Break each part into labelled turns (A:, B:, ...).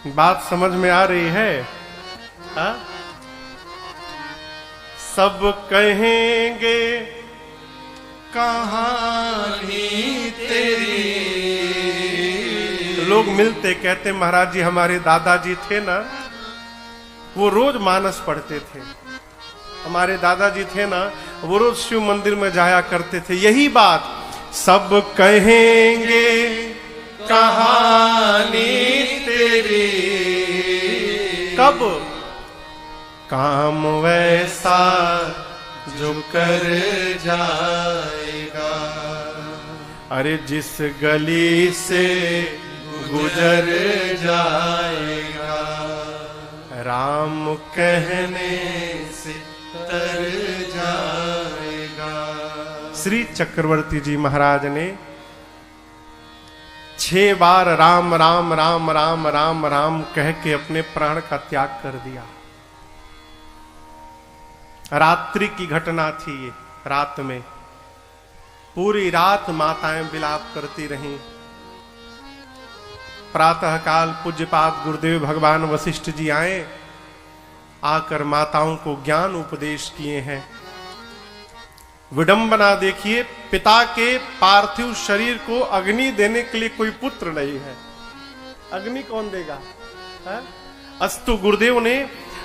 A: बात समझ में आ रही है? हा? सब कहेंगे कहानी तेरी। लोग मिलते कहते महाराज जी हमारे दादाजी थे ना, वो रोज मानस पढ़ते थे। हमारे दादाजी थे ना, वो रोज शिव मंदिर में जाया करते थे। यही बात सब कहेंगे कहानी तेरी, कब? काम वैसा जो कर जाएगा। अरे जिस गली से गुजर जाएगा, राम कहने से तर जाएगा। श्री चक्रवर्ती जी महाराज ने 6 बार राम राम राम राम राम राम कह के अपने प्राण का त्याग कर दिया। रात्रि की घटना थी ये। रात में पूरी रात माताएं विलाप करती रहीं। प्रातः काल पूज्यपाद गुरुदेव भगवान वशिष्ठ जी आए, आकर माताओं को ज्ञान उपदेश किए हैं। विडंबना देखिए, पिता के पार्थिव शरीर को अग्नि देने के लिए कोई पुत्र नहीं है। अग्नि कौन देगा? है? अस्तु गुरुदेव ने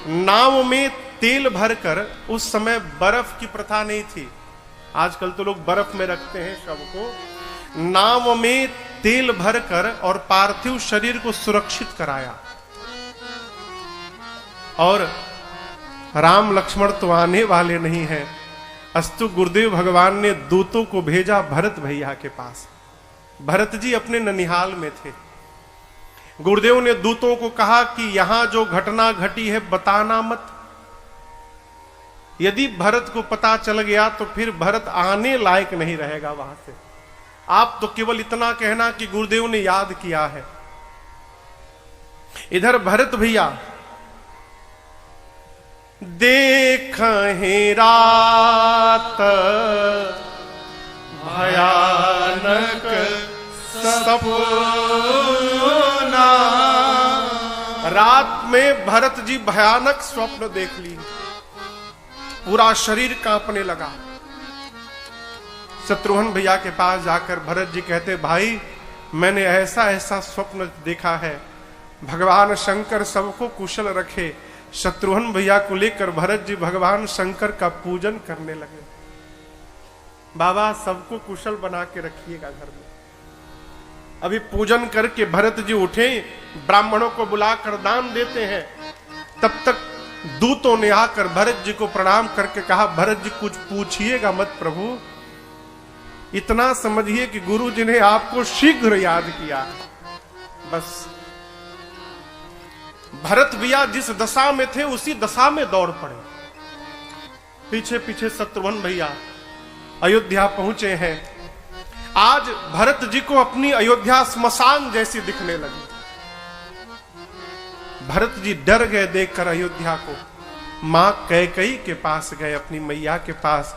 A: नाव में तेल भरकर, उस समय बर्फ की प्रथा नहीं थी, आजकल तो लोग बर्फ में रखते हैं शव को। नाव में तेल भरकर और पार्थिव शरीर को सुरक्षित कराया। और राम लक्ष्मण तो आने वाले नहीं हैं, अस्तु गुरुदेव भगवान ने दूतों को भेजा भरत भैया के पास। भरत जी अपने ननिहाल में थे। गुरुदेव ने दूतों को कहा कि यहां जो घटना घटी है बताना मत। यदि भरत को पता चल गया तो फिर भरत आने लायक नहीं रहेगा वहां से। आप तो केवल इतना कहना कि गुरुदेव ने याद किया है। इधर भरत भैया देखें रात भयानक सपना। रात में भरत जी भयानक स्वप्न देख ली, पूरा शरीर कांपने लगा। शत्रुघ्न भैया के पास जाकर भरत जी कहते, भाई मैंने ऐसा ऐसा स्वप्न देखा है, भगवान शंकर सबको कुशल रखे। शत्रुघ्न भैया को लेकर भरत जी भगवान शंकर का पूजन करने लगे। बाबा सबको कुशल बना के रखिएगा घर में। अभी पूजन करके भरत जी उठे, ब्राह्मणों को बुलाकर दान देते हैं। तब तक दूतों ने आकर भरत जी को प्रणाम करके कहा, भरत जी कुछ पूछिएगा मत प्रभु, इतना समझिए कि गुरु जी ने आपको शीघ्र याद किया। बस भरत भैया जिस दशा में थे उसी दशा में दौड़ पड़े। पीछे पीछे शत्रुघ्न भैया अयोध्या पहुंचे हैं। आज भरत जी को अपनी अयोध्या स्मशान जैसी दिखने लगी। भरत जी डर गए देखकर अयोध्या को। मां कैकेयी के पास गए, अपनी मैया के पास।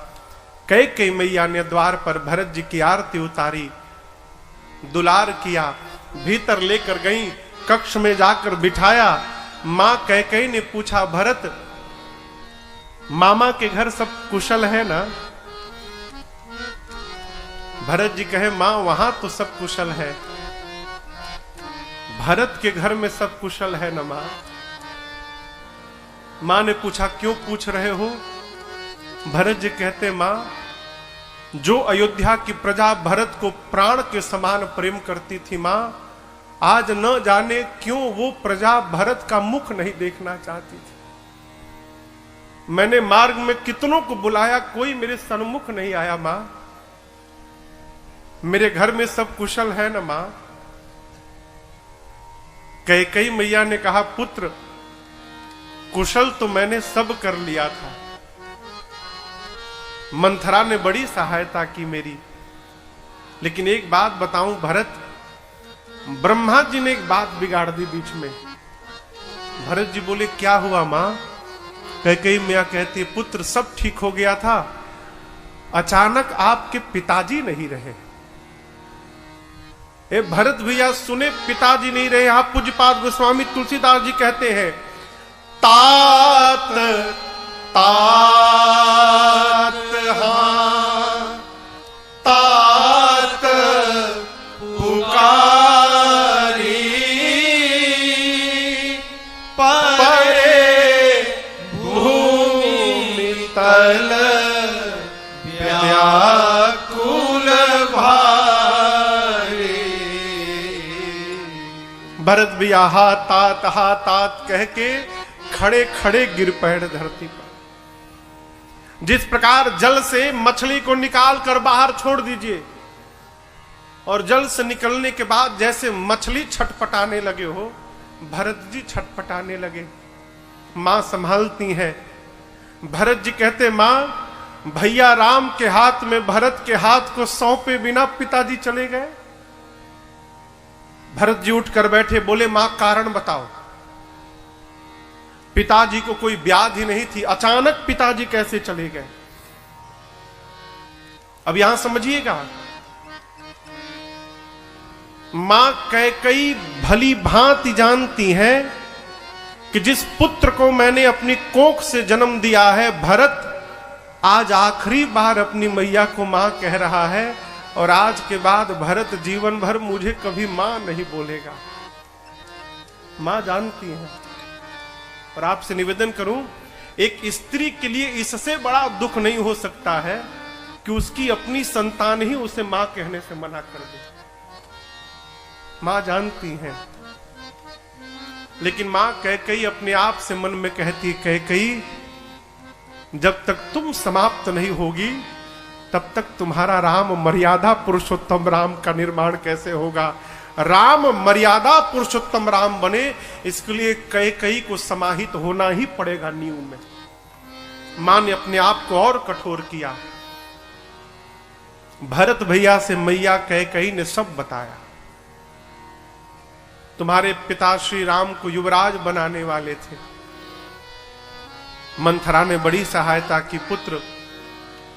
A: कैकेयी मैया ने द्वार पर भरत जी की आरती उतारी, दुलार किया, भीतर लेकर गई, कक्ष में जाकर बिठाया। मां कैकेयी ने पूछा, भरत मामा के घर सब कुशल है ना? भरत जी कहे, मां वहां तो सब कुशल है, भरत के घर में सब कुशल है ना मां? मां ने पूछा, क्यों पूछ रहे हो? भरत जी कहते, मां जो अयोध्या की प्रजा भरत को प्राण के समान प्रेम करती थी मां, आज न जाने क्यों वो प्रजा भरत का मुख नहीं देखना चाहती थी। मैंने मार्ग में कितनों को बुलाया, कोई मेरे सन्मुख नहीं आया मां। मेरे घर में सब कुशल है ना मां? कैकेयी मैया ने कहा, पुत्र कुशल तो मैंने सब कर लिया था, मंथरा ने बड़ी सहायता की मेरी, लेकिन एक बात बताऊं भरत, ब्रह्मा जी ने एक बात बिगाड़ दी बीच में। भरत जी बोले, क्या हुआ मां? कैकेयी मैया कहती, पुत्र सब ठीक हो गया था, अचानक आपके पिताजी नहीं रहे। ए भरत भैया सुने, पिताजी नहीं रहे। यहां पूज्यपाद गोस्वामी तुलसीदास जी कहते हैं, तात तात हाँ तात पुकारी परे भूमि तल व्याकुल भारी। भरत भैया हा तात कह के खड़े खड़े गिर पड़े धरती पर। जिस प्रकार जल से मछली को निकाल कर बाहर छोड़ दीजिए और जल से निकलने के बाद जैसे मछली छटपटाने लगे हो, भरत जी छटपटाने लगे। मां संभालती हैं। भरत जी कहते, मां भैया राम के हाथ में भरत के हाथ को सौंपे बिना पिताजी चले गए। भरत जी उठकर बैठे, बोले मां कारण बताओ। पिताजी को कोई व्याधि नहीं थी, अचानक पिताजी कैसे चले गए? अब यहां समझिएगा, मां कैकेयी भली भांति जानती हैं कि जिस पुत्र को मैंने अपनी कोख से जन्म दिया है, भरत आज आखिरी बार अपनी मैया को मां कह रहा है और आज के बाद भरत जीवन भर मुझे कभी मां नहीं बोलेगा। मां जानती है। और आपसे निवेदन करूं, एक स्त्री के लिए इससे बड़ा दुख नहीं हो सकता है कि उसकी अपनी संतान ही उसे मां कहने से मना कर दे। मां जानती है। लेकिन मां कैकेयी अपने आप से मन में कहती, कैकेयी जब तक तुम समाप्त नहीं होगी तब तक तुम्हारा राम मर्यादा पुरुषोत्तम राम का निर्माण कैसे होगा? राम मर्यादा पुरुषोत्तम राम बने, इसके लिए कैकेयी को समाहित होना ही पड़ेगा नींव में। मां ने अपने आप को और कठोर किया। भरत भैया से मैया कैकेयी ने सब बताया। तुम्हारे पिता श्री राम को युवराज बनाने वाले थे। मंथरा ने बड़ी सहायता की। पुत्र,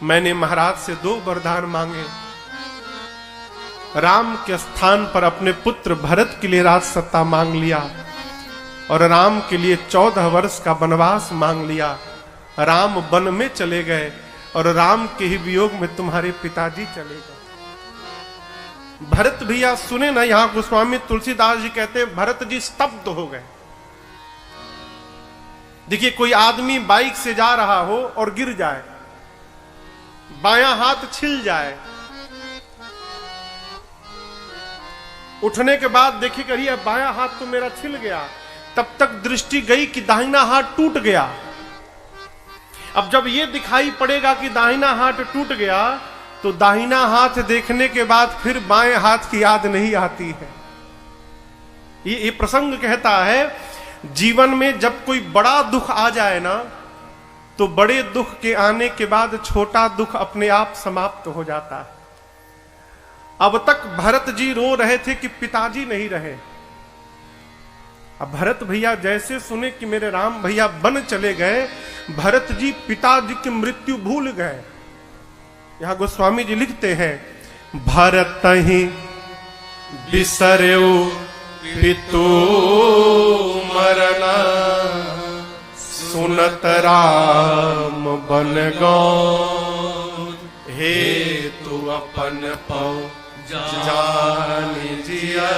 A: मैंने महाराज से 2 वरदान मांगे। राम के स्थान पर अपने पुत्र भरत के लिए राज सत्ता मांग लिया और राम के लिए 14 वर्ष का वनवास मांग लिया। राम वन में चले गए और राम के ही वियोग में तुम्हारे पिताजी चले गए। भरत भैया सुने ना, यहां गोस्वामी तुलसीदास जी कहते हैं, भरत जी स्तब्ध हो गए। देखिए, कोई आदमी बाइक से जा रहा हो और गिर जाए, बायां हाथ छिल जाए, उठने के बाद देखिए करिए बायां हाथ तो मेरा छिल गया, तब तक दृष्टि गई कि दाहिना हाथ टूट गया। अब जब ये दिखाई पड़ेगा कि दाहिना हाथ टूट गया तो दाहिना हाथ देखने के बाद फिर बाएं हाथ की याद नहीं आती है। ये प्रसंग कहता है, जीवन में जब कोई बड़ा दुख आ जाए ना, तो बड़े दुख के आने के बाद छोटा दुख अपने आप समाप्त हो जाता है। अब तक भरत जी रो रहे थे कि पिताजी नहीं रहे। अब भरत भैया जैसे सुने कि मेरे राम भैया वन चले गए, भरत जी पिताजी की मृत्यु भूल गए। यहां गोस्वामी जी लिखते हैं, भरत ही बिसर्यो पितु मरना, सुनत राम बन गौ, हे तू अपन पौ जान जिया,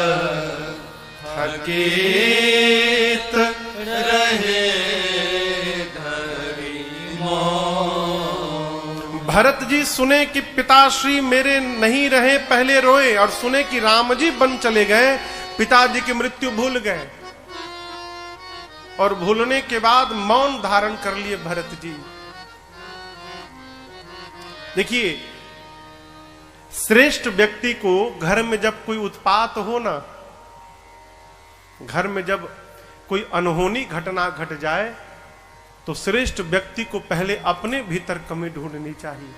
A: थकेत रहे धरी मौन। भरत जी सुने कि पिताश्री मेरे नहीं रहे, पहले रोए, और सुने कि राम जी बन चले गए, पिताजी की मृत्यु भूल गए। और भूलने के बाद मौन धारण कर लिए भरत जी। देखिए, श्रेष्ठ व्यक्ति को घर में जब कोई उत्पात हो ना, घर में जब कोई अनहोनी घटना घट जाए, तो श्रेष्ठ व्यक्ति को पहले अपने भीतर कमी ढूंढनी चाहिए।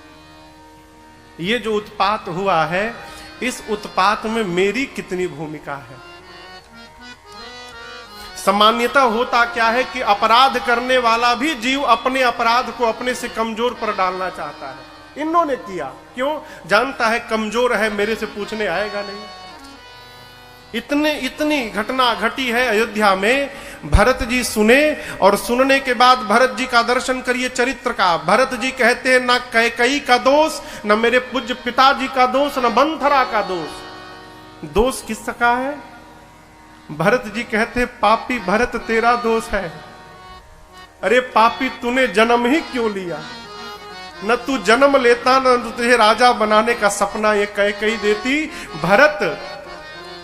A: ये जो उत्पात हुआ है, इस उत्पात में मेरी कितनी भूमिका है। सामान्यतः होता क्या है कि अपराध करने वाला भी जीव अपने अपराध को अपने से कमजोर पर डालना चाहता है। इन्होंने किया, क्यों? जानता है कमजोर है, मेरे से पूछने आएगा नहीं। इतनी घटना घटी है अयोध्या में। भरत जी सुने और सुनने के बाद भरत जी का दर्शन करिए चरित्र का। भरत जी कहते हैं ना कैकेयी का दोष, न मेरे पूज्य पिताजी का दोष, न मंथरा का दोष। दोष किसका है? भरत जी कहते हैं पापी भरत तेरा दोष है। अरे पापी तूने जन्म ही क्यों लिया? न तू जन्म लेता न तुझे राजा बनाने का सपना ये कैकेयी देती। भरत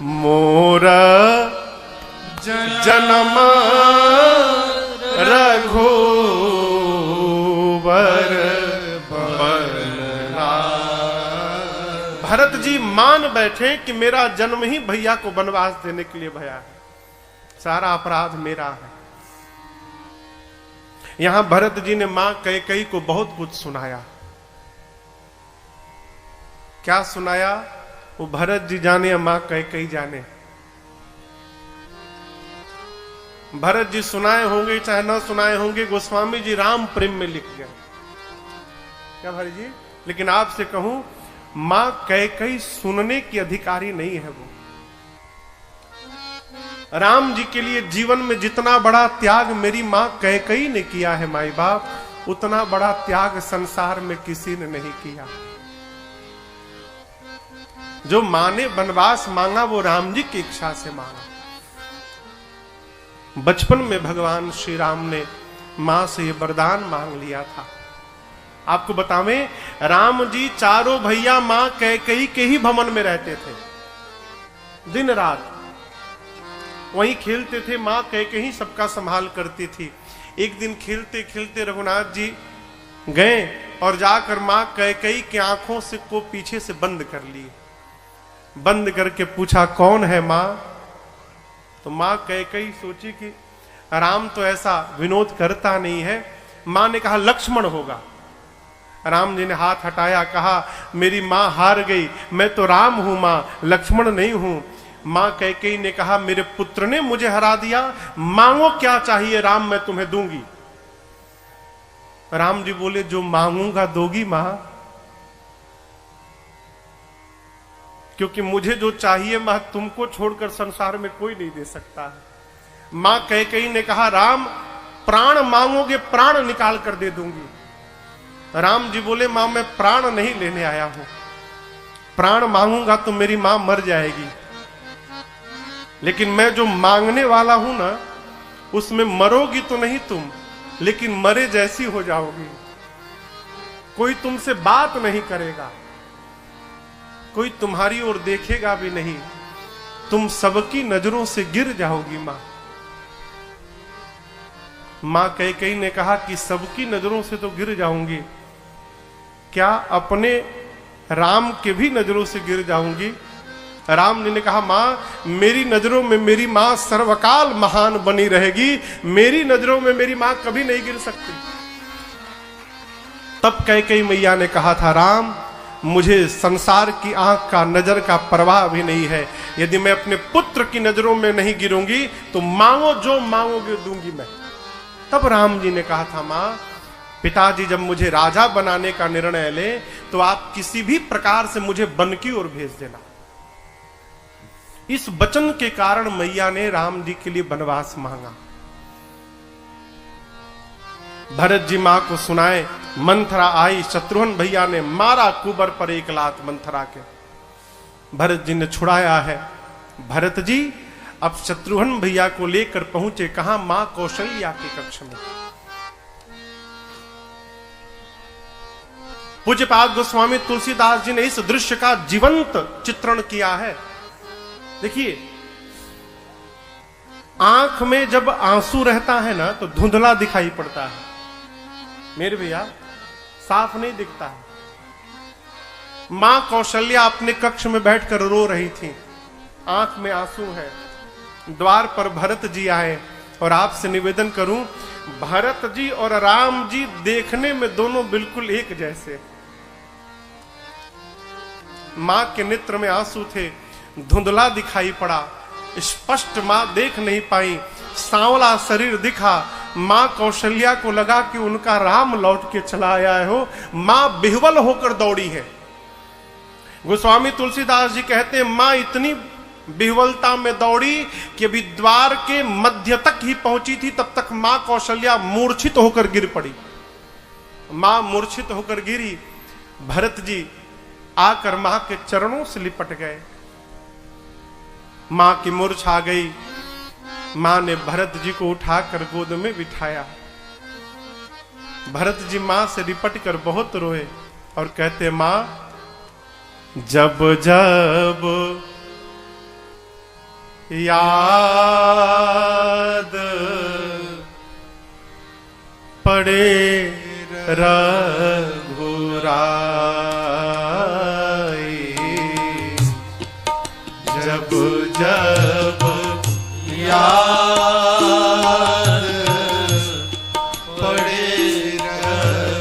A: मोरा जन्म रघुवर बनना। भरत जी मान बैठे कि मेरा जन्म ही भैया को वनवास देने के लिए भया है, सारा अपराध मेरा है। यहां भरत जी ने मां कैकेयी को बहुत कुछ सुनाया। क्या सुनाया वो भरत जी जाने या मां कैकेयी जाने। भरत जी सुनाए होंगे चाहे न सुनाए होंगे, गोस्वामी जी राम प्रेम में लिख गए। क्या भरत जी? लेकिन आपसे कहूं मां कैकेयी सुनने की अधिकारी नहीं है। वो राम जी के लिए जीवन में जितना बड़ा त्याग मेरी मां कैकेयी ने किया है माई बाप, उतना बड़ा त्याग संसार में किसी ने नहीं किया। जो मां ने वनवास मांगा वो राम जी की इच्छा से मांगा। बचपन में भगवान श्री राम ने मां से ये वरदान मांग लिया था। आपको बतावें, राम जी चारों भैया मां कैकेयी के ही भवन में रहते थे, दिन रात वहीं खेलते थे। मां कैकेयी सबका संभाल करती थी। एक दिन खेलते खेलते रघुनाथ जी गए और जाकर मां कैकेयी की आंखों से को पीछे से बंद कर लिए। बंद करके पूछा कौन है मां? तो मां कैकेयी सोची कि राम तो ऐसा विनोद करता नहीं है। मां ने कहा लक्ष्मण होगा। राम जी ने हाथ हटाया, कहा मेरी मां हार गई, मैं तो राम हूं मां, लक्ष्मण नहीं हूं। मां कैकेयी ने कहा मेरे पुत्र ने मुझे हरा दिया, मांगो क्या चाहिए राम मैं तुम्हें दूंगी। राम जी बोले जो मांगूंगा दोगी मां, क्योंकि मुझे जो चाहिए मां तुमको छोड़कर संसार में कोई नहीं दे सकता है। मां कैकेयी ने कहा राम प्राण मांगोगे प्राण निकाल कर दे दूंगी। राम जी बोले मां मैं प्राण नहीं लेने आया हूं, प्राण मांगूंगा तो मेरी मां मर जाएगी, लेकिन मैं जो मांगने वाला हूं ना उसमें मरोगी तो नहीं तुम, लेकिन मरे जैसी हो जाओगी। कोई तुमसे बात नहीं करेगा, कोई तुम्हारी ओर देखेगा भी नहीं, तुम सबकी नजरों से गिर जाओगी मां। मां कैकेयी ने कहा कि सबकी नजरों से तो गिर जाऊंगी, क्या अपने राम के भी नजरों से गिर जाऊंगी? राम जी ने कहा मां मेरी नजरों में मेरी मां सर्वकाल महान बनी रहेगी, मेरी नजरों में मेरी मां कभी नहीं गिर सकती। तब कैकेयी मैया ने कहा था राम मुझे संसार की आंख का नजर का परवाह भी नहीं है, यदि मैं अपने पुत्र की नजरों में नहीं गिरूंगी तो मांगो जो मांगोगे दूंगी मैं। तब राम जी ने कहा था मां पिताजी जब मुझे राजा बनाने का निर्णय ले तो आप किसी भी प्रकार से मुझे वन की ओर भेज देना। इस वचन के कारण मैया ने राम जी के लिए वनवास मांगा। भरत जी मां को सुनाए, मंथरा आई, शत्रुघ्न भैया ने मारा कुबर पर एक लात मंथरा के। भरत जी ने छुड़ाया है। भरत जी अब शत्रुघ्न भैया को लेकर पहुंचे कहां? मां कौशल्या के कक्ष में। पूज्यपाद गोस्वामी तुलसीदास जी ने इस दृश्य का जीवंत चित्रण किया है। देखिए आंख में जब आंसू रहता है ना तो धुंधला दिखाई पड़ता है मेरे भैया, साफ नहीं दिखता है। मां कौशल्या अपने कक्ष में बैठकर रो रही थी, आंख में आंसू है। द्वार पर भरत जी आए और आपसे निवेदन करूं, भरत जी और राम जी देखने में दोनों बिल्कुल एक जैसे। मां के नेत्र में आंसू थे, धुंधला दिखाई पड़ा, स्पष्ट मां देख नहीं पाई, सांवला शरीर दिखा। मां कौशल्या को लगा कि उनका राम लौट के चला आया हो। मां बिह्वल होकर दौड़ी है। गोस्वामी तुलसीदास जी कहते हैं मां इतनी विह्वलता में दौड़ी कि अभी द्वार के मध्य तक ही पहुंची थी, तब तक मां कौशल्या मूर्छित होकर गिर पड़ी। मां मूर्छित होकर गिरी, भरत जी आकर मां के चरणों से लिपट गए। मां की मूर्छा आ गई। मां ने भरत जी को उठाकर गोद में बिठाया। भरत जी मां से लिपट कर बहुत रोए और कहते, मां जब जब याद पड़े रघुराई, जब जब याद पड़े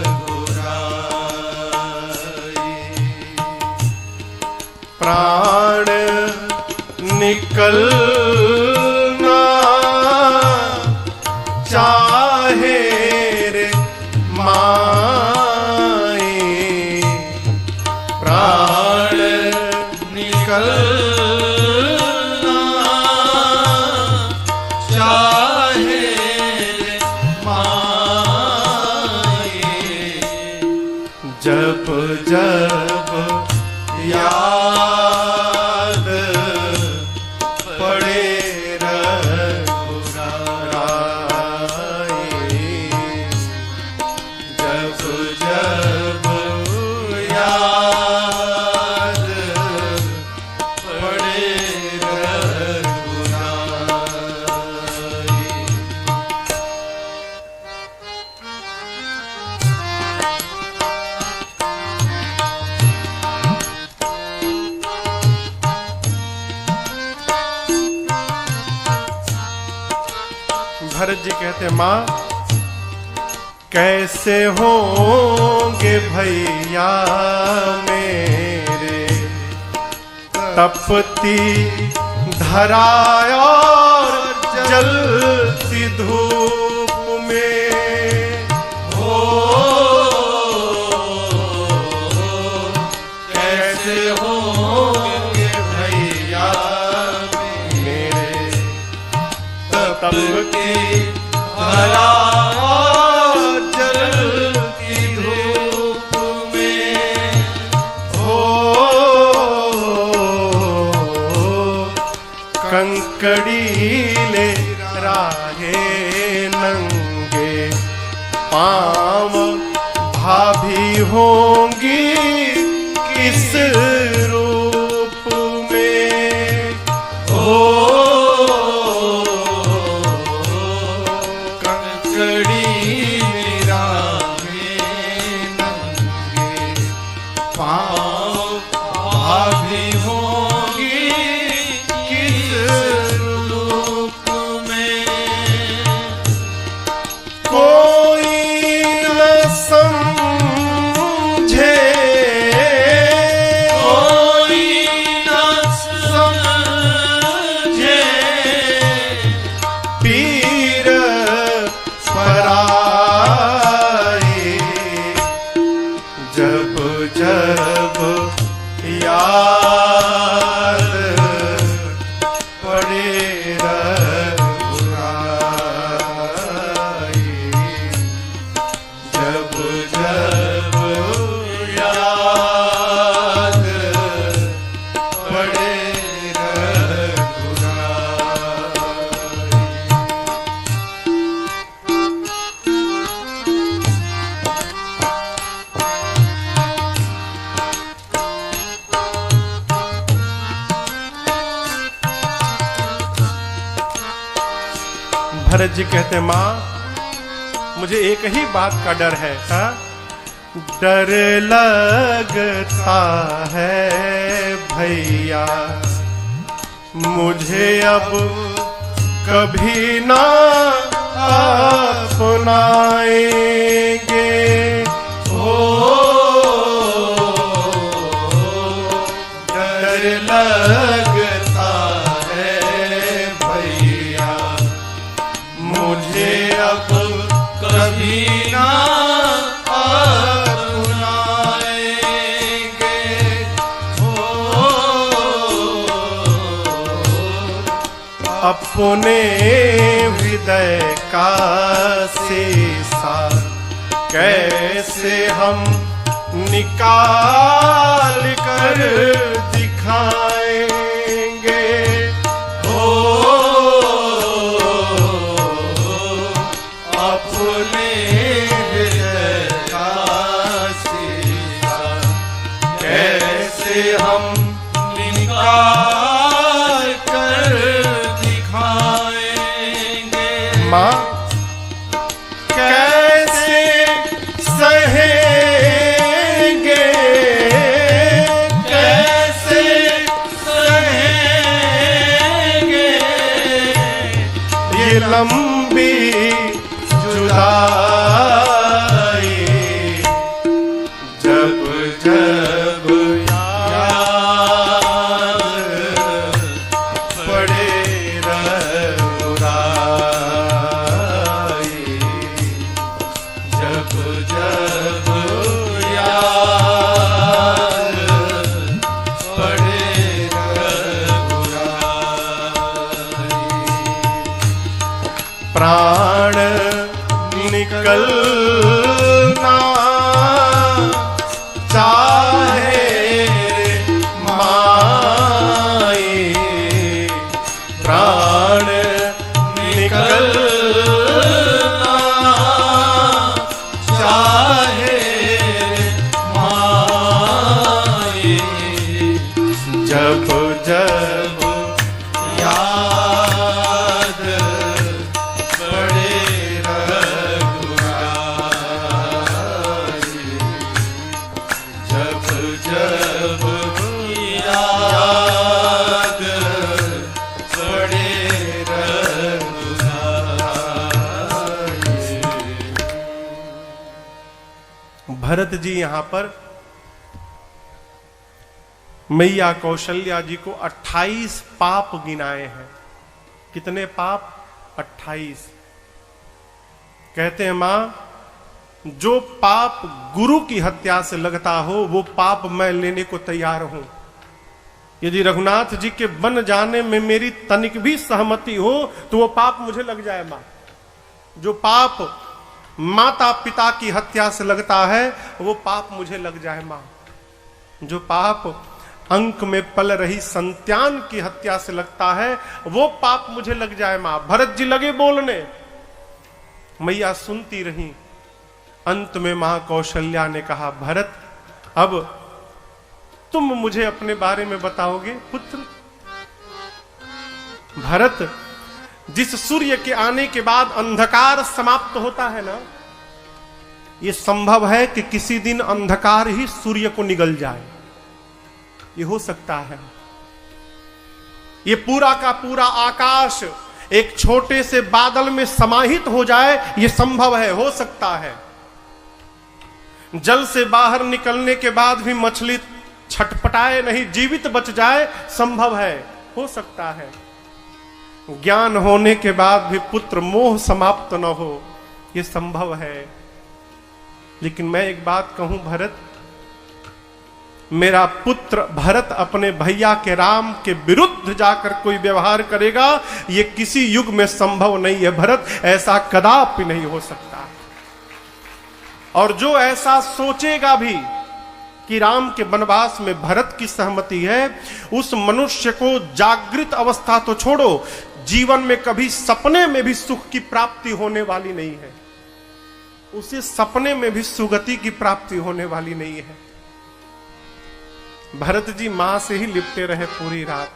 A: रघुराई, प्राण निकलना चाहे रे माए, प्राण निकलना चाहे रे माए, जब जब याद पड़े रघुराई, जब जब याद पड़े रघुराई। भरत जी कहते, मां कैसे होंगे भैया मेरे तपती धरा और जलती धूप में, हो कैसे होंगे भैया मेरे तपती धरा और जलती धूप में, हो कंकड़ीले राहे नंगे पाँव भाभी होंगी किस रूप में, हो भरत जी कहते, मां मुझे एक ही बात का डर है। हा? डर लगता है भैया मुझे अब कभी ना अपनाएंगे, हो डर लगता है भैया मुझे अब कभी ना अपनाएंगे, हो अपने हृदय का शीशा कैसे हम निकाल कर दिखाएंगे। हो अपने हृदय का शीशा कैसे हम निकाल कर दिखाएंगे। माँ कैसे सहेंगे, कैसे सहेंगे ये लंबी जुदाई, जब जब याद पड़े रघुराई, जब जब याद पड़े रघुराई। प्राण निकलना चाहे माए, प्राण निकलना चाहे माए, जब जब याद पड़े रघुराई, जब जब याद पड़े रघुराई। भरत जी यहां पर मैया कौशल्या जी को 28 पाप गिनाए हैं। कितने पाप? 28। कहते हैं मां, जो पाप गुरु की हत्या से लगता हो वो पाप मैं लेने को तैयार हूं। यदि रघुनाथ जी के बन जाने में मेरी तनिक भी सहमति हो तो वो पाप मुझे लग जाए मां। जो पाप माता पिता की हत्या से लगता है वो पाप मुझे लग जाए मां। जो पाप अंक में पल रही संतान की हत्या से लगता है वो पाप मुझे लग जाए मां। भरत जी लगे बोलने, मैया सुनती रही। अंत में मां कौशल्या ने कहा, भरत अब तुम मुझे अपने बारे में बताओगे पुत्र। भरत, जिस सूर्य के आने के बाद अंधकार समाप्त होता है ना, यह संभव है कि किसी दिन अंधकार ही सूर्य को निगल जाए। ये हो सकता है। ये पूरा का पूरा आकाश एक छोटे से बादल में समाहित हो जाए, ये संभव है, हो सकता है। जल से बाहर निकलने के बाद भी मछली छटपटाए नहीं, जीवित बच जाए, संभव है, हो सकता है। ज्ञान होने के बाद भी पुत्र मोह समाप्त न हो, यह संभव है। लेकिन मैं एक बात कहूं भरत, मेरा पुत्र भरत अपने भैया के राम के विरुद्ध जाकर कोई व्यवहार करेगा, यह किसी युग में संभव नहीं है भरत, ऐसा कदापि नहीं हो सकता। और जो ऐसा सोचेगा भी कि राम के वनवास में भरत की सहमति है, उस मनुष्य को जागृत अवस्था तो छोड़ो, जीवन में कभी सपने में भी सुख की प्राप्ति होने वाली नहीं है। उसे सपने में भी सुगति की प्राप्ति होने वाली नहीं है। भरत जी मां से ही लिपटे रहे पूरी रात,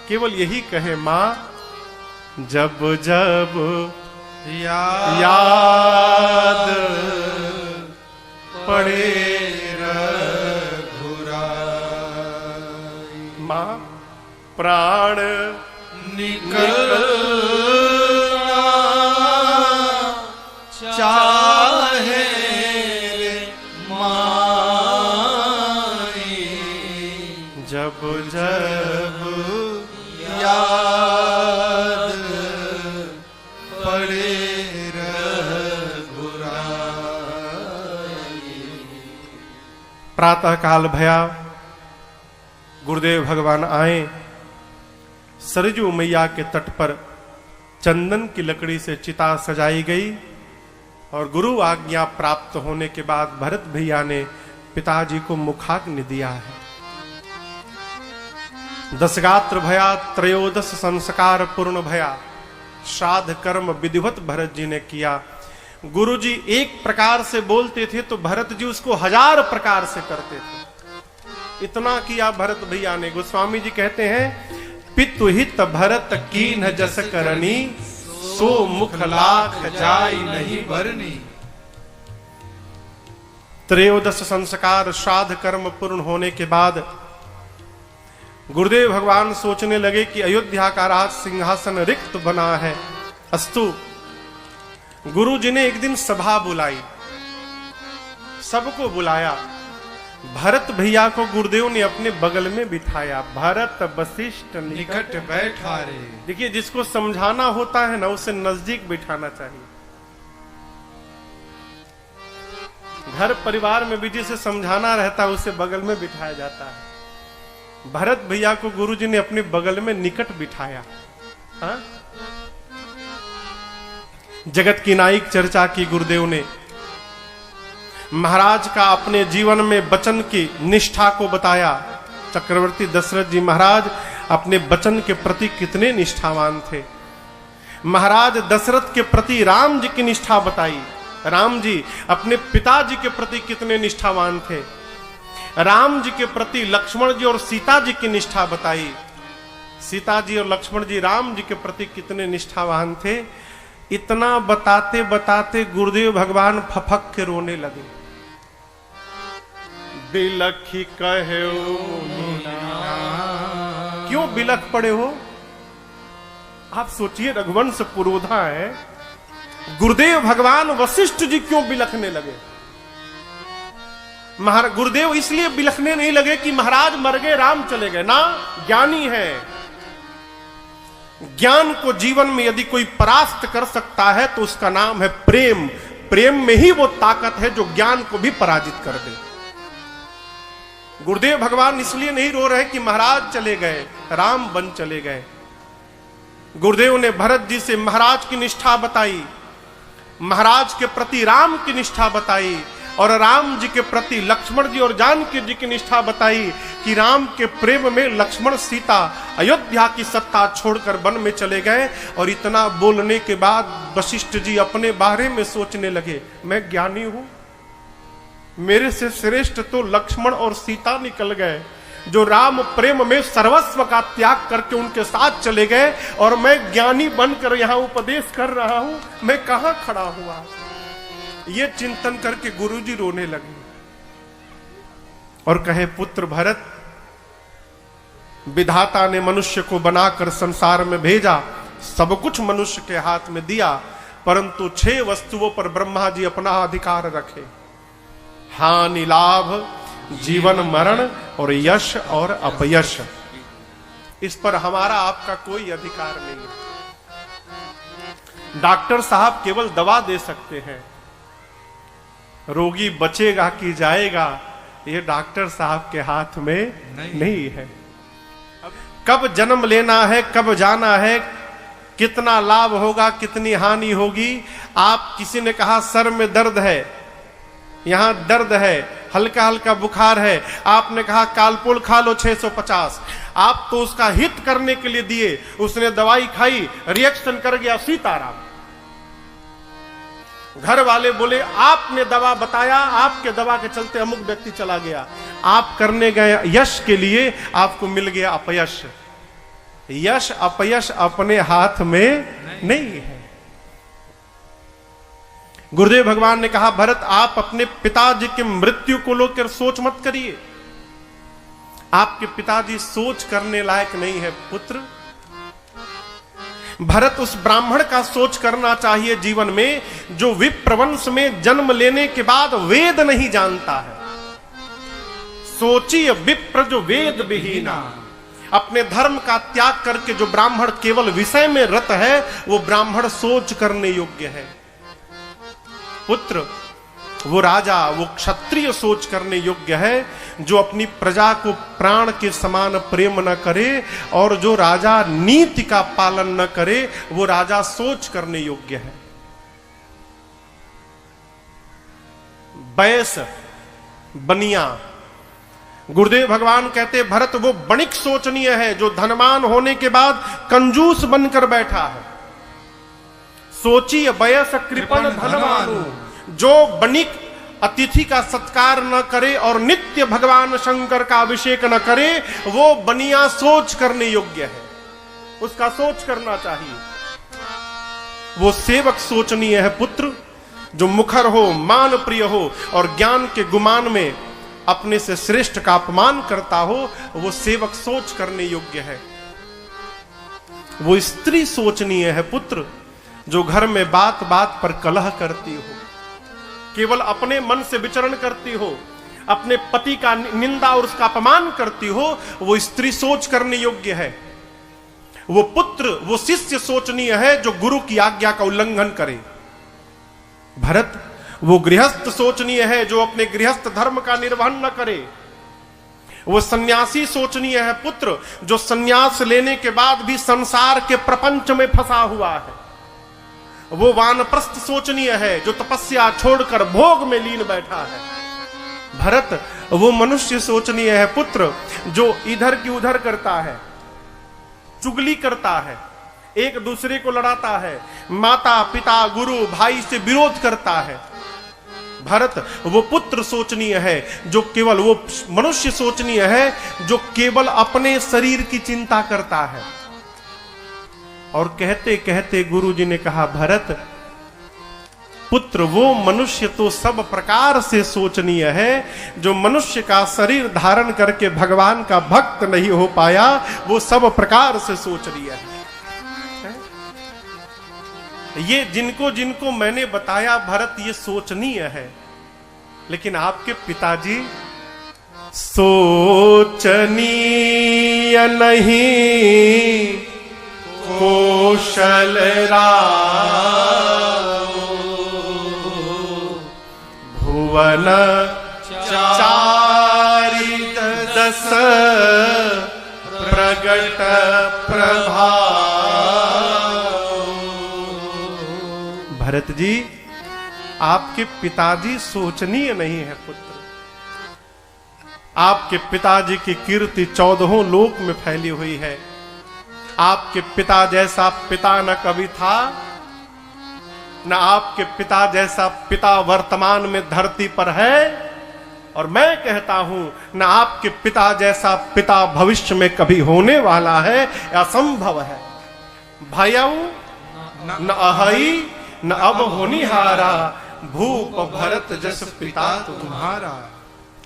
A: केवल यही कहे, मां जब जब याद पड़े रघुराई, मां प्राण निकलना चाहे माई, जब जब याद पड़े रघुराई। प्रातः काल भया, गुरुदेव भगवान आए, सरजू मैया के तट पर चंदन की लकड़ी से चिता सजाई गई और गुरु आज्ञा प्राप्त होने के बाद भरत भैया ने पिताजी को मुखाग्नि दिया है। 10 गात्र भया 13 संस्कार पूर्ण भया, श्राद्ध कर्म विधिवत भरत जी ने किया। गुरु जी एक प्रकार से बोलते थे तो भरत जी उसको 1000 प्रकार से करते थे। इतना किया भरत भैया ने। गोस्वामी जी कहते हैं, पितुहित भरत कीन्ह जस करनी, सो मुख लाख जाय नहीं भरनी। 13 संस्कार श्राद्ध कर्म पूर्ण होने के बाद गुरुदेव भगवान सोचने लगे कि अयोध्या का राज सिंहासन रिक्त बना है। अस्तु, गुरु जी ने एक दिन सभा बुलाई, सबको बुलाया। भरत भैया को गुरुदेव ने अपने बगल में बिठाया। भरत वशिष्ठ निकट बैठा रे। देखिए, जिसको समझाना होता है ना, उसे नजदीक बिठाना चाहिए। घर परिवार में भी जिसे समझाना रहता है उसे बगल में बिठाया जाता है। भरत भैया को गुरुजी ने अपने बगल में निकट बिठाया। हाँ? जगत की नायक चर्चा की गुरुदेव ने। महाराज का अपने जीवन में वचन की निष्ठा को बताया। चक्रवर्ती दशरथ जी महाराज अपने वचन के प्रति कितने निष्ठावान थे। महाराज दशरथ के प्रति राम जी की निष्ठा बताई। राम जी अपने पिताजी के प्रति कितने निष्ठावान थे। राम जी के प्रति लक्ष्मण जी और सीता जी की निष्ठा बताई। सीता जी और लक्ष्मण जी राम जी के प्रति कितने निष्ठावान थे। इतना बताते बताते गुरुदेव भगवान फफक के रोने लगे। बिलखी कहे क्यों बिलख पड़े हो? आप सोचिए, रघुवंश पुरोधा है, गुरुदेव भगवान वशिष्ठ जी क्यों बिलखने लगे? गुरुदेव इसलिए बिलखने नहीं लगे कि महाराज मर गए, राम चले गए ना। ज्ञानी है। ज्ञान को जीवन में यदि कोई परास्त कर सकता है तो उसका नाम है प्रेम। प्रेम में ही वो ताकत है जो ज्ञान को भी पराजित कर दे। गुरुदेव भगवान इसलिए नहीं रो रहे कि महाराज चले गए, राम बन चले गए। गुरुदेव ने भरत जी से महाराज की निष्ठा बताई, महाराज के प्रति राम की निष्ठा बताई और राम जी के प्रति लक्ष्मण जी और जानकी जी की निष्ठा बताई कि राम के प्रेम में लक्ष्मण सीता अयोध्या की सत्ता छोड़कर वन में चले गए। और इतना बोलने के बाद वशिष्ठ जी अपने बारे में सोचने लगे, मैं ज्ञानी हूं, मेरे से श्रेष्ठ तो लक्ष्मण और सीता निकल गए जो राम प्रेम में सर्वस्व का त्याग करके उनके साथ चले गए, और मैं ज्ञानी बनकर यहां उपदेश कर रहा हूं, मैं कहां खड़ा हुआ। ये चिंतन करके गुरुजी रोने लगे और कहे, पुत्र भरत, विधाता ने मनुष्य को बनाकर संसार में भेजा, सब कुछ मनुष्य के हाथ में दिया, परंतु 6 वस्तुओं पर ब्रह्मा जी अपना अधिकार रखे। हानि लाभ, जीवन मरण और यश और अपयश। इस पर हमारा आपका कोई अधिकार नहीं है। डॉक्टर साहब केवल दवा दे सकते हैं, रोगी बचेगा कि जाएगा ये डॉक्टर साहब के हाथ में नहीं है। कब जन्म लेना है, कब जाना है, कितना लाभ होगा, कितनी हानि होगी। आप किसी ने कहा सर में दर्द है, यहां दर्द है, हल्का हल्का बुखार है, आपने कहा कालपोल खा लो 650। आप तो उसका हित करने के लिए दिए, उसने दवाई खाई, रिएक्शन कर गया, सीताराम। घर वाले बोले आपने दवा बताया, आपके दवा के चलते अमुक व्यक्ति चला गया। आप करने गए यश के लिए, आपको मिल गया अपयश। यश अपयश अपने हाथ में नहीं है। गुरुदेव भगवान ने कहा, भरत आप अपने पिताजी की मृत्यु को लेकर सोच मत करिए, आपके पिताजी सोच करने लायक नहीं है पुत्र। भरत उस ब्राह्मण का सोच करना चाहिए जीवन में जो विप्रवंश में जन्म लेने के बाद वेद नहीं जानता है। सोचिए विप्र जो वेद विहीना, अपने धर्म का त्याग करके जो ब्राह्मण केवल विषय में रत है, वो ब्राह्मण सोच करने योग्य है। पुत्र, वो राजा, वो क्षत्रिय सोच करने योग्य है जो अपनी प्रजा को प्राण के समान प्रेम न करे, और जो राजा नीति का पालन न करे वो राजा सोच करने योग्य है। बैस बनिया, गुरुदेव भगवान कहते भरत वो बणिक सोचनीय है जो धनवान होने के बाद कंजूस बनकर बैठा है। सोचिए बयस कृपण धनवानु, जो बणिक अतिथि का सत्कार न करे और नित्य भगवान शंकर का अभिषेक न करे, वो बनिया सोच करने योग्य है, उसका सोच करना चाहिए। वो सेवक सोचनीय है पुत्र, जो मुखर हो, मान प्रिय हो और ज्ञान के गुमान में अपने से श्रेष्ठ का अपमान करता हो, वो सेवक सोच करने योग्य है। वो स्त्री सोचनीय है पुत्र, जो घर में बात बात पर कलह करती हो, केवल अपने मन से विचरण करती हो, अपने पति का निंदा और उसका अपमान करती हो, वो स्त्री सोच करने योग्य है। वो पुत्र, वो शिष्य सोचनीय है जो गुरु की आज्ञा का उल्लंघन करे। भरत वो गृहस्थ सोचनीय है जो अपने गृहस्थ धर्म का निर्वहन न करे। वो सन्यासी सोचनीय है पुत्र, जो सन्यास लेने के बाद भी संसार के प्रपंच में फंसा हुआ है। वो वानप्रस्थ सोचनीय है जो तपस्या छोड़कर भोग में लीन बैठा है। भरत वो मनुष्य सोचनीय है पुत्र, जो इधर की उधर करता है, चुगली करता है, एक दूसरे को लड़ाता है, माता पिता गुरु भाई से विरोध करता है। भरत वो पुत्र सोचनीय है जो केवल, वो मनुष्य सोचनीय है जो केवल अपने शरीर की चिंता करता है। और कहते कहते गुरु जी ने कहा भरत पुत्र वो मनुष्य तो सब प्रकार से सोचनीय है जो मनुष्य का शरीर धारण करके भगवान का भक्त नहीं हो पाया, वो सब प्रकार से सोचनीय है। ये जिनको जिनको मैंने बताया भरत ये सोचनीय है, लेकिन आपके पिताजी सोचनीय नहीं कौशल भुवन चारित दस प्रगट प्रभाव। भरत जी आपके पिताजी सोचनीय नहीं है पुत्र। आपके पिताजी की कीर्ति 14 लोक में फैली हुई है। आपके पिता जैसा पिता न कभी था, न आपके पिता जैसा पिता वर्तमान में धरती पर है, और मैं कहता हूं न आपके पिता जैसा पिता भविष्य में कभी होने वाला है, असंभव है। भयऊ न अहई न अब होनिहारा, भूप भरत जस पिता तुम्हारा।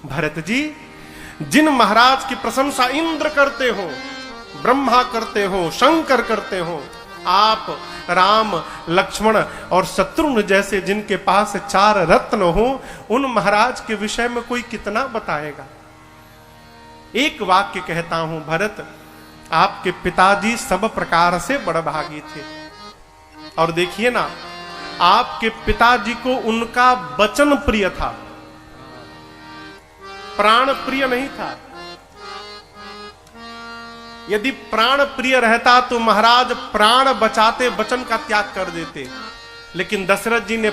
A: भरत जी जिन महाराज की प्रशंसा इंद्र करते हो, ब्रह्मा करते हो, शंकर करते हो, आप राम लक्ष्मण और शत्रुघ्न जैसे जिनके पास 4 रत्न हो, उन महाराज के विषय में कोई कितना बताएगा। एक वाक्य कहता हूं भरत, आपके पिताजी सब प्रकार से बड़भागी थे। और देखिए ना, आपके पिताजी को उनका वचन प्रिय था, प्राण प्रिय नहीं था। यदि प्राण प्रिय रहता तो महाराज प्राण बचाते, वचन का त्याग कर देते। लेकिन दशरथ जी ने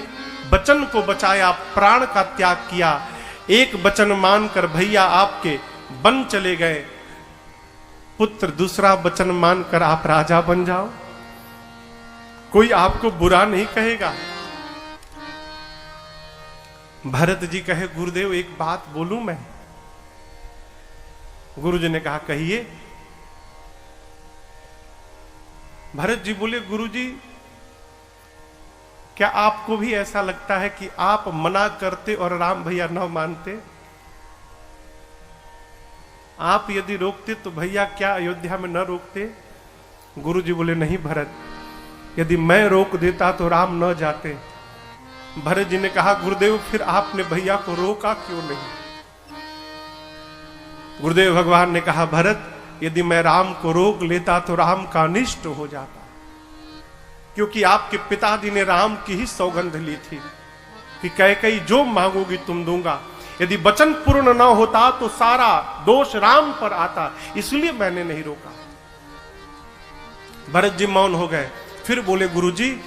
A: वचन को बचाया, प्राण का त्याग किया। एक वचन मानकर भैया आपके बन चले गए, पुत्र दूसरा वचन मानकर आप राजा बन जाओ, कोई आपको बुरा नहीं कहेगा। भरत जी कहे गुरुदेव एक बात बोलूं मैं। गुरु जी ने कहा कहिए। भरत जी बोले गुरु जी क्या आपको भी ऐसा लगता है कि आप मना करते और राम भैया न मानते? आप यदि रोकते तो भैया क्या अयोध्या में न रोकते? गुरु जी बोले नहीं भरत, यदि मैं रोक देता तो राम न जाते। भरत जी ने कहा गुरुदेव फिर आपने भैया को रोका क्यों नहीं? गुरुदेव भगवान ने कहा भरत यदि मैं राम को रोक लेता तो राम का अनिष्ट हो जाता, क्योंकि आपके पिताजी ने राम की ही सौगंध ली थी कि कैकेयी जो मांगोगी तुम दूंगा। यदि वचन पूर्ण न होता तो सारा दोष राम पर आता, इसलिए मैंने नहीं रोका। भरत जी मौन हो गए। फिर बोले, गुरुजी,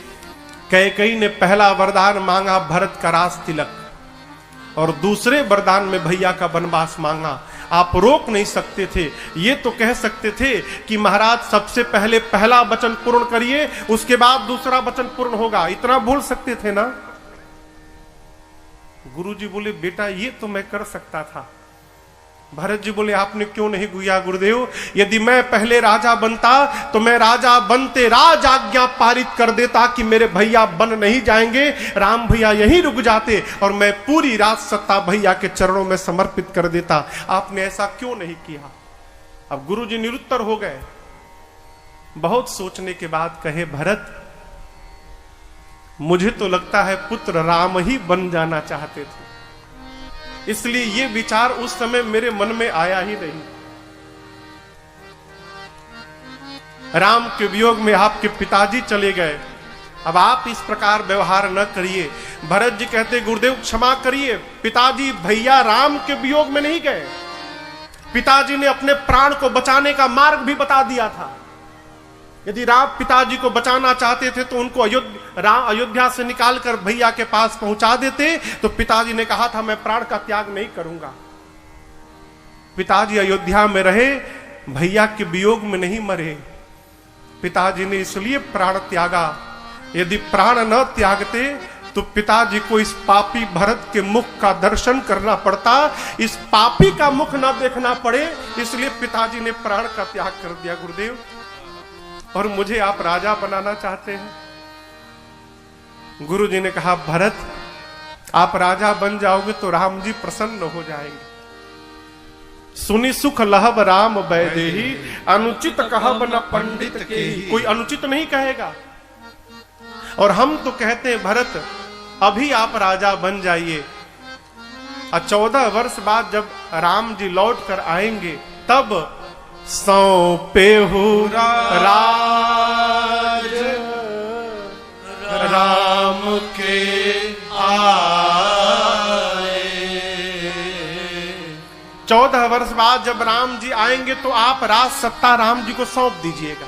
A: कैकेयी ने पहला वरदान मांगा भरत का राज तिलक, और दूसरे वरदान में भैया का वनवास मांगा। आप रोक नहीं सकते थे। ये तो कह सकते थे कि महाराज सबसे पहले पहला वचन पूर्ण करिए, उसके बाद दूसरा वचन पूर्ण होगा, इतना बोल सकते थे ना। गुरुजी बोले, बेटा ये तो मैं कर सकता था। भरत जी बोले, आपने क्यों नहीं किया गुरुदेव? यदि मैं पहले राजा बनता तो मैं राजा बनते राज आज्ञा पारित कर देता कि मेरे भैया बन नहीं जाएंगे, राम भैया यहीं रुक जाते और मैं पूरी राज सत्ता भैया के चरणों में समर्पित कर देता। आपने ऐसा क्यों नहीं किया? अब गुरुजी निरुत्तर हो गए। बहुत सोचने के बाद कहे, भरत, मुझे तो लगता है पुत्र राम ही बन जाना चाहते थे, इसलिए ये विचार उस समय मेरे मन में आया ही नहीं। राम के वियोग में आपके पिताजी चले गए, अब आप इस प्रकार व्यवहार न करिए। भरत जी कहते, गुरुदेव क्षमा करिए, पिताजी भैया राम के वियोग में नहीं गए, पिताजी ने अपने प्राण को बचाने का मार्ग भी बता दिया था। यदि राम पिताजी को बचाना चाहते थे तो उनको अयोध्या से निकालकर भैया के पास पहुंचा देते, तो पिताजी ने कहा था मैं प्राण का त्याग नहीं करूंगा। पिताजी अयोध्या में रहे, भैया के वियोग में नहीं मरे। पिताजी ने इसलिए प्राण त्यागा। यदि प्राण न त्यागते तो पिताजी को इस पापी भरत के मुख का दर्शन करना पड़ता, इस पापी का मुख न देखना पड़े, इसलिए पिताजी ने प्राण का त्याग कर दिया। गुरुदेव, और मुझे आप राजा बनाना चाहते हैं? गुरु जी ने कहा, भरत, आप राजा बन जाओगे तो राम जी प्रसन्न हो जाएंगे। सुनि सुख लहब राम बैदेही, अनुचित कहब न पंडित के। कोई अनुचित नहीं कहेगा। और हम तो कहते हैं, भरत अभी आप राजा बन जाइए, और 14 वर्ष बाद जब राम जी लौट कर आएंगे तब सौंपे हु राज राम के आए। 14 वर्ष बाद जब राम जी आएंगे तो आप राज सत्ता राम जी को सौंप दीजिएगा।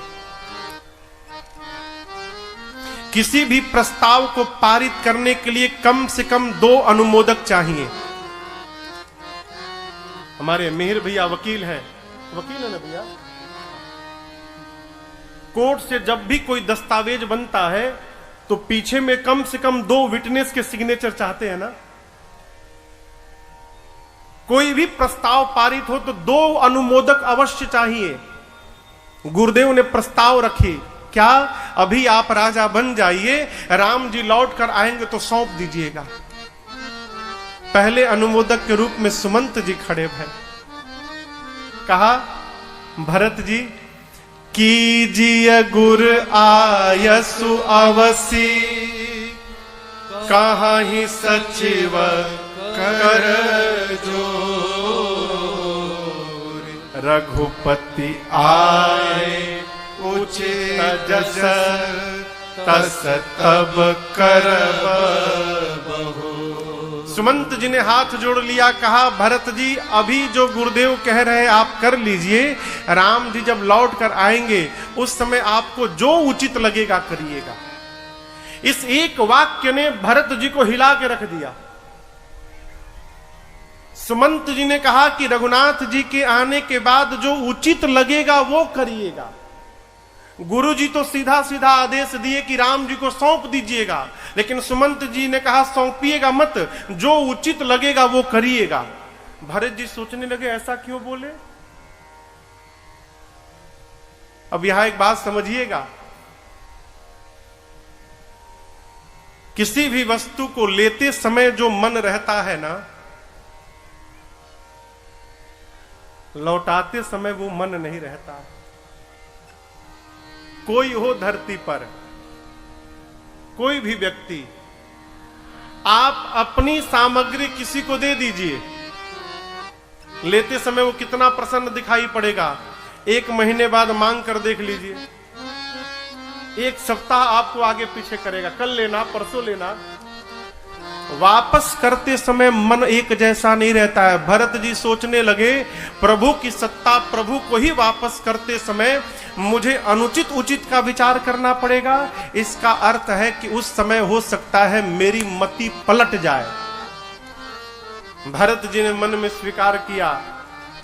A: किसी भी प्रस्ताव को पारित करने के लिए कम से कम 2 अनुमोदक चाहिए। हमारे मिहिर भैया वकील हैं, वकील है ना भैया? कोर्ट से जब भी कोई दस्तावेज बनता है तो पीछे में कम से कम 2 विटनेस के सिग्नेचर चाहते हैं ना। कोई भी प्रस्ताव पारित हो तो 2 अनुमोदक अवश्य चाहिए। गुरुदेव ने प्रस्ताव रखी, क्या अभी आप राजा बन जाइए, राम जी लौट कर आएंगे तो सौंप दीजिएगा। पहले अनुमोदक के रूप में सुमंत जी खड़े भय। कहा, भरत जी, कीजिए गुर आयसु अवसी, कहाँ ही सचिव कर जोर, रघुपति आए उचित जस, तस तब करब बहु। सुमंत जी ने हाथ जोड़ लिया, कहा, भरत जी अभी जो गुरुदेव कह रहे आप कर लीजिए, राम जी जब लौट कर आएंगे उस समय आपको जो उचित लगेगा करिएगा। इस एक वाक्य ने भरत जी को हिला के रख दिया। सुमंत जी ने कहा कि रघुनाथ जी के आने के बाद जो उचित लगेगा वो करिएगा। गुरु जी तो सीधा सीधा आदेश दिए कि राम जी को सौंप दीजिएगा, लेकिन सुमंत जी ने कहा सौंपिएगा मत, जो उचित लगेगा वो करिएगा। भरत जी सोचने लगे, ऐसा क्यों बोले? अब यहां एक बात समझिएगा, किसी भी वस्तु को लेते समय जो मन रहता है ना, लौटाते समय वो मन नहीं रहता। कोई हो धरती पर, कोई भी व्यक्ति, आप अपनी सामग्री किसी को दे दीजिए, लेते समय वो कितना प्रसन्न दिखाई पड़ेगा। 1 महीने बाद मांग कर देख लीजिए, 1 सप्ताह आपको आगे पीछे करेगा, कल लेना परसों लेना। वापस करते समय मन एक जैसा नहीं रहता है। भरत जी सोचने लगे प्रभु की सत्ता, प्रभु को ही वापस करते समय मुझे अनुचित उचित का विचार करना पड़ेगा। इसका अर्थ है कि उस समय हो सकता है मेरी मति पलट जाए। भरत जी ने मन में स्वीकार किया,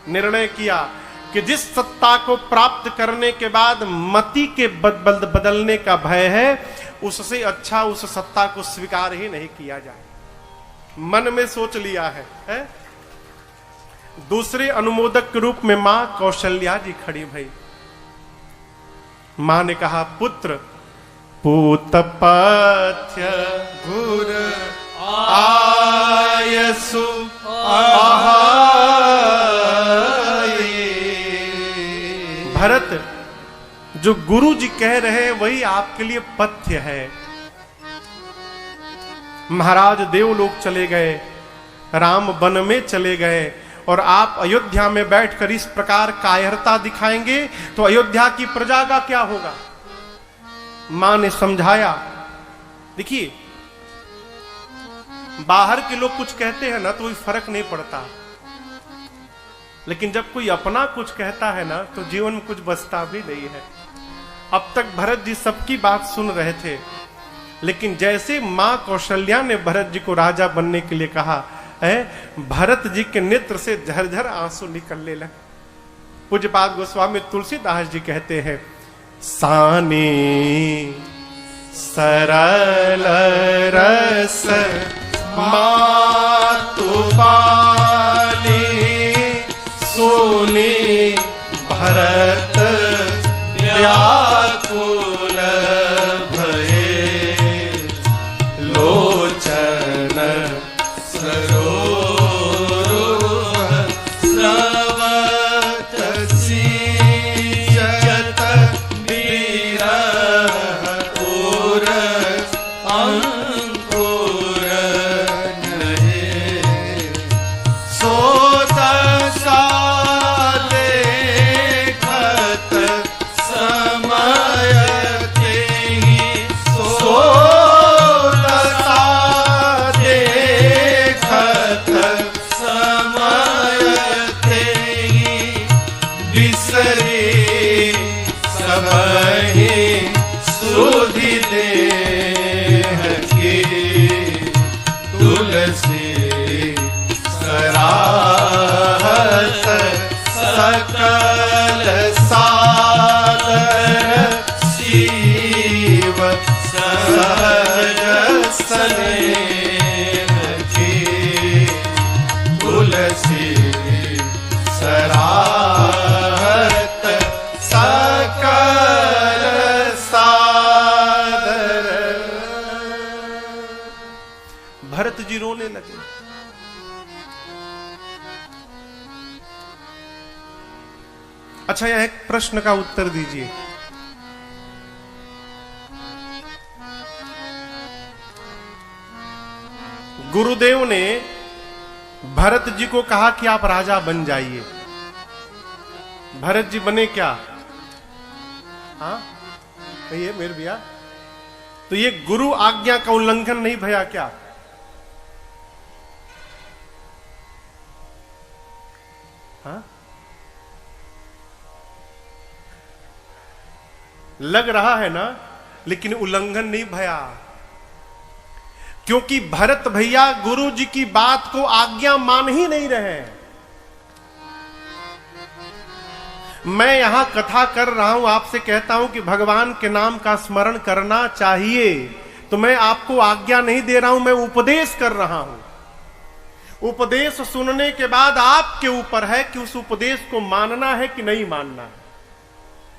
A: निर्णय किया कि जिस सत्ता को प्राप्त करने के बाद मति के बदलने का भय है, उससे अच्छा उस सत्ता को स्वीकार ही नहीं किया जाए। मन में सोच लिया है? दूसरे अनुमोदक के रूप में मां कौशल्या जी खड़ी भई। मां ने कहा, पुत्र पूतपथ्य घुर आयसु भरत, जो गुरु जी कह रहे हैं वही आपके लिए पथ्य है। महाराज देवलोक चले गए, राम वन में चले गए, और आप अयोध्या में बैठकर इस प्रकार कायरता दिखाएंगे तो अयोध्या की प्रजा का क्या होगा? मां ने समझाया। देखिए, बाहर के लोग कुछ कहते हैं ना तो कोई फर्क नहीं पड़ता, लेकिन जब कोई अपना कुछ कहता है ना तो जीवन में कुछ बचता भी नहीं है। अब तक भरत जी सबकी बात सुन रहे थे, लेकिन जैसे मां कौशल्या ने भरत जी को राजा बनने के लिए कहा है, भरत जी के नेत्र से झरझर आंसू निकलने लगे। पूज्यपाद गोस्वामी तुलसीदास जी कहते हैं, सानी सरल रस मातु बाली सोनी भरत व्याकुल भये लोचन सरोरुह स्रवत सीयत विरह उर अंकुर नहे सोत सा देखत समय के सोत सा देखत समय के बिसरे सबहि सुधि देह के तुलसी सराहत सकल सादर शिव सहज स्नेह के तुलसी सराहत सकल सादर। भरत जी रोने लगे। अच्छा, यह एक प्रश्न का उत्तर दीजिए। गुरुदेव ने भरत जी को कहा कि आप राजा बन जाइए। भरत जी बने क्या? हाँ, कहिए मेरे भैया। तो ये गुरु आज्ञा का उल्लंघन नहीं भया क्या? हाँ, लग रहा है ना, लेकिन उल्लंघन नहीं भया, क्योंकि भरत भैया गुरु जी की बात को आज्ञा मान ही नहीं रहे। मैं यहां कथा कर रहा हूं, आपसे कहता हूं कि भगवान के नाम का स्मरण करना चाहिए, तो मैं आपको आज्ञा नहीं दे रहा हूं, मैं उपदेश कर रहा हूं। उपदेश सुनने के बाद आपके ऊपर है कि उस उपदेश को मानना है कि नहीं मानना है।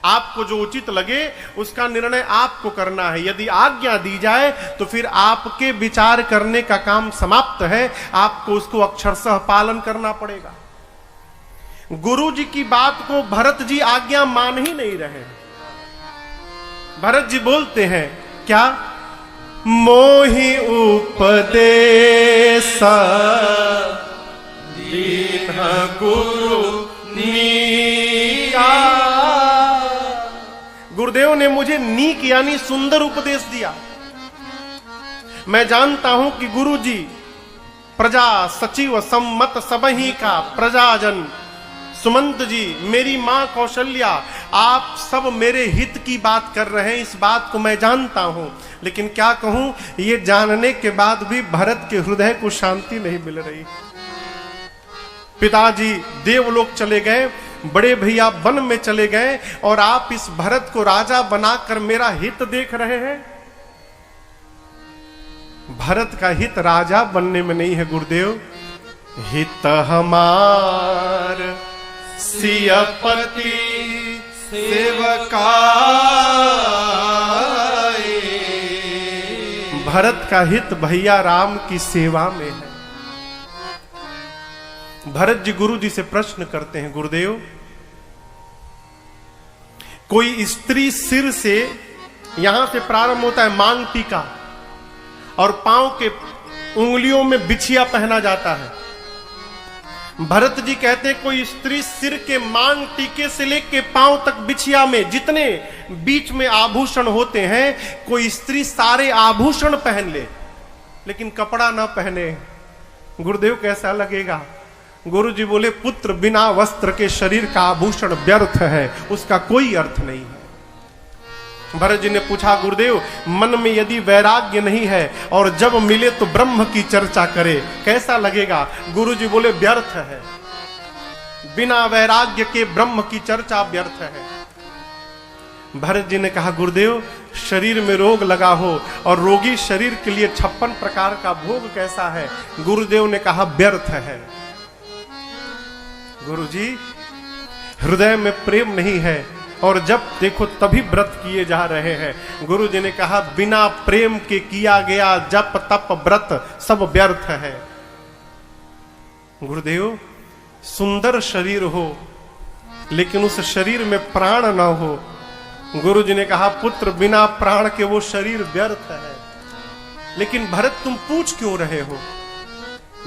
A: आपको जो उचित लगे उसका निर्णय आपको करना है। यदि आज्ञा दी जाए तो फिर आपके विचार करने का काम समाप्त है, आपको उसको अक्षरशः पालन करना पड़ेगा। गुरु जी की बात को भरत जी आज्ञा मान ही नहीं रहे। भरत जी बोलते हैं क्या? मोहि उपदेश दीन गुरु नीका। गुरुदेव ने मुझे नीक यानी सुंदर उपदेश दिया। मैं जानता हूं कि गुरु जी प्रजा सचिव सम्मत सबही का प्रजाजन, सुमंत जी, मेरी मां कौशल्या, आप सब मेरे हित की बात कर रहे हैं, इस बात को मैं जानता हूं। लेकिन क्या कहूं, ये जानने के बाद भी भरत के हृदय को शांति नहीं मिल रही। पिताजी देवलोक चले गए, बड़े भैया वन में चले गए, और आप इस भरत को राजा बनाकर मेरा हित देख रहे हैं। भरत का हित राजा बनने में नहीं है गुरुदेव, हित हमार सियपति सेवकाए। भरत का हित भैया राम की सेवा में है। भरत जी गुरु जी से प्रश्न करते हैं, गुरुदेव कोई स्त्री सिर से, यहां से प्रारंभ होता है मांग टीका, और पांव के उंगलियों में बिछिया पहना जाता है। भरत जी कहते हैं कोई स्त्री सिर के मांग टीके से लेके पांव तक बिछिया में जितने बीच में आभूषण होते हैं, कोई स्त्री सारे आभूषण पहन ले लेकिन कपड़ा ना पहने, गुरुदेव कैसा लगेगा? गुरु जी बोले पुत्र बिना वस्त्र के शरीर का आभूषण व्यर्थ है, उसका कोई अर्थ नहीं है। भरत जी ने पूछा, गुरुदेव मन में यदि वैराग्य नहीं है और जब मिले तो ब्रह्म की चर्चा करे, कैसा लगेगा? गुरु जी बोले व्यर्थ है, बिना वैराग्य के ब्रह्म की चर्चा व्यर्थ है। भरत जी ने कहा, गुरुदेव शरीर में रोग लगा हो और रोगी शरीर के लिए 56 प्रकार का भोग कैसा है? गुरुदेव ने कहा व्यर्थ है। गुरु जी हृदय में प्रेम नहीं है और जब देखो तभी व्रत किए जा रहे हैं। गुरु जी ने कहा बिना प्रेम के किया गया जप तप व्रत सब व्यर्थ है। गुरुदेव सुंदर शरीर हो लेकिन उस शरीर में प्राण ना हो, गुरु जी ने कहा पुत्र बिना प्राण के वो शरीर व्यर्थ है। लेकिन भरत तुम पूछ क्यों रहे हो?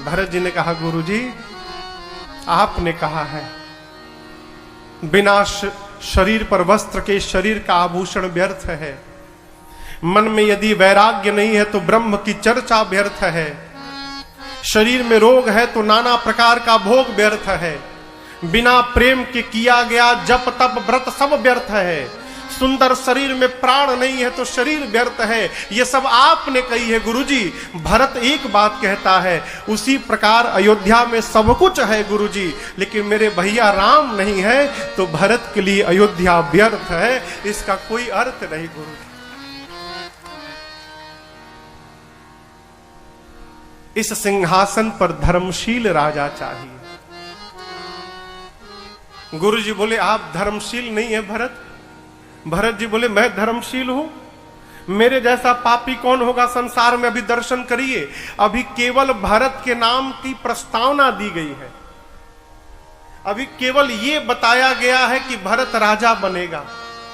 A: भरत जी ने कहा, गुरु जी आपने कहा है बिना शरीर पर वस्त्र के शरीर का आभूषण व्यर्थ है। मन में यदि वैराग्य नहीं है तो ब्रह्म की चर्चा व्यर्थ है। शरीर में रोग है तो नाना प्रकार का भोग व्यर्थ है। बिना प्रेम के किया गया जप तप व्रत सब व्यर्थ है। सुंदर शरीर में प्राण नहीं है तो शरीर व्यर्थ है। ये सब आपने कही है गुरुजी। भरत एक बात कहता है, उसी प्रकार अयोध्या में सब कुछ है गुरुजी, लेकिन मेरे भैया राम नहीं है तो भरत के लिए अयोध्या व्यर्थ है, इसका कोई अर्थ नहीं गुरुजी। इस सिंहासन पर धर्मशील राजा चाहिए। गुरुजी बोले आप धर्मशील नहीं है भरत। भरत जी बोले मैं धर्मशील हूं, मेरे जैसा पापी कौन होगा संसार में? अभी दर्शन करिए, अभी केवल भरत के नाम की प्रस्तावना दी गई है। अभी केवल ये बताया गया है कि भरत राजा बनेगा।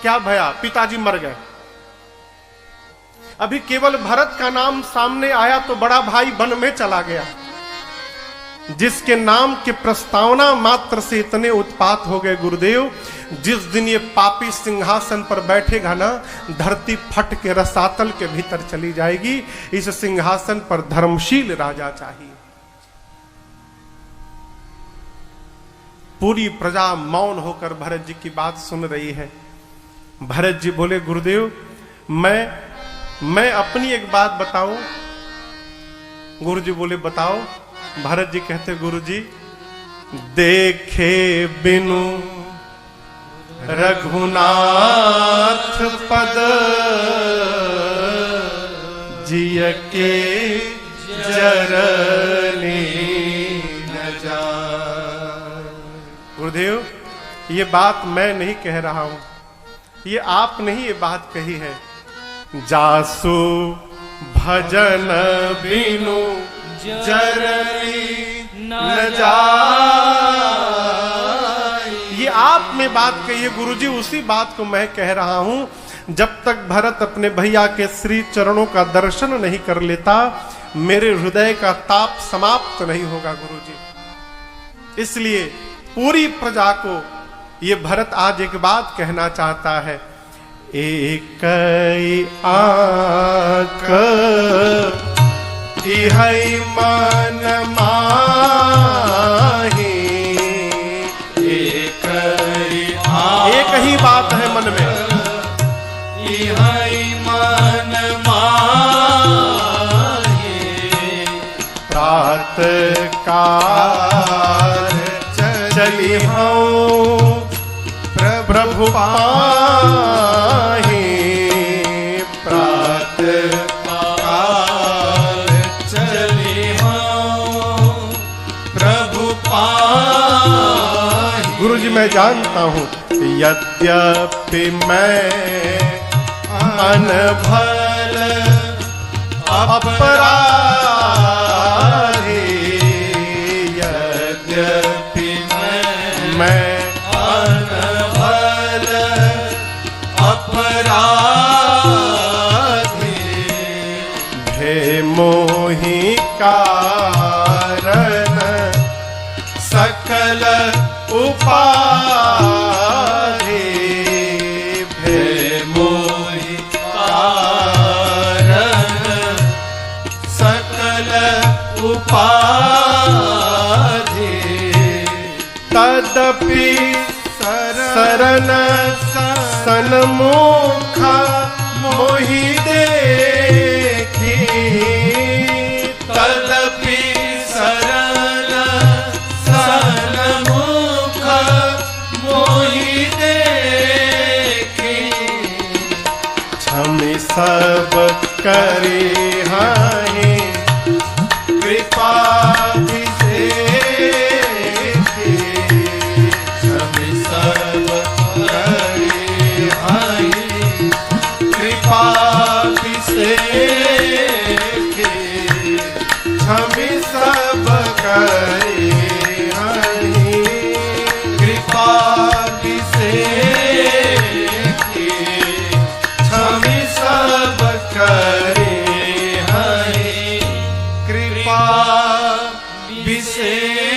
A: क्या भया? पिताजी मर गए। अभी केवल भरत का नाम सामने आया तो बड़ा भाई वन में चला गया। जिसके नाम के प्रस्तावना मात्र से इतने उत्पात हो गए गुरुदेव, जिस दिन ये पापी सिंहासन पर बैठेगा ना, धरती फट के रसातल के भीतर चली जाएगी। इस सिंहासन पर धर्मशील राजा चाहिए। पूरी प्रजा मौन होकर भरत जी की बात सुन रही है। भरत जी बोले गुरुदेव मैं अपनी एक बात बताऊं? गुरु जी बोले बताओ। भरत जी कहते गुरु जी देखे बिनु रघुनाथ पद जिय के जरनी न जाय। गुरुदेव ये बात मैं नहीं कह रहा हूं, ये आपने ही ये बात कही है। जासु भजन बिनु जरनी न जाय। ये आपने बात कही है गुरुजी, उसी बात को मैं कह रहा हूं। जब तक भरत अपने भैया के श्री चरणों का दर्शन नहीं कर लेता, मेरे हृदय का ताप समाप्त नहीं होगा गुरुजी। इसलिए पूरी प्रजा को ये भरत आज एक बात कहना चाहता है, एक आंख इहै मन माही। एक ही बात है मन में,
B: इहै मन माही।
A: प्रातः काल चली हूँ प्रभु पाही। प्रातः
B: काल चली हूँ प्रभु पाही।
A: गुरु जी मैं जानता हूँ यद्यपि मैं अनभल अपराधी, यद्यपि मैं
B: अनभल अपराधी।
A: हे मोहि कारण सकल उपाधि।
B: हे मोहि कारण सकल उपाधि।
A: तदपि शरण सन्मुख मोहि देखी।
B: तदपि शरण सन्मुख मोहि देखी।
A: क्षमि सब करी हहि कृपा विशेषी।
B: क्षमि सब करी हरि कृपा विशेषी।
A: क्षमि सब करी हहि
B: कृपा विशेषी।
A: क्षमि सब करी
B: हरि
A: कृपा
B: विशेषी।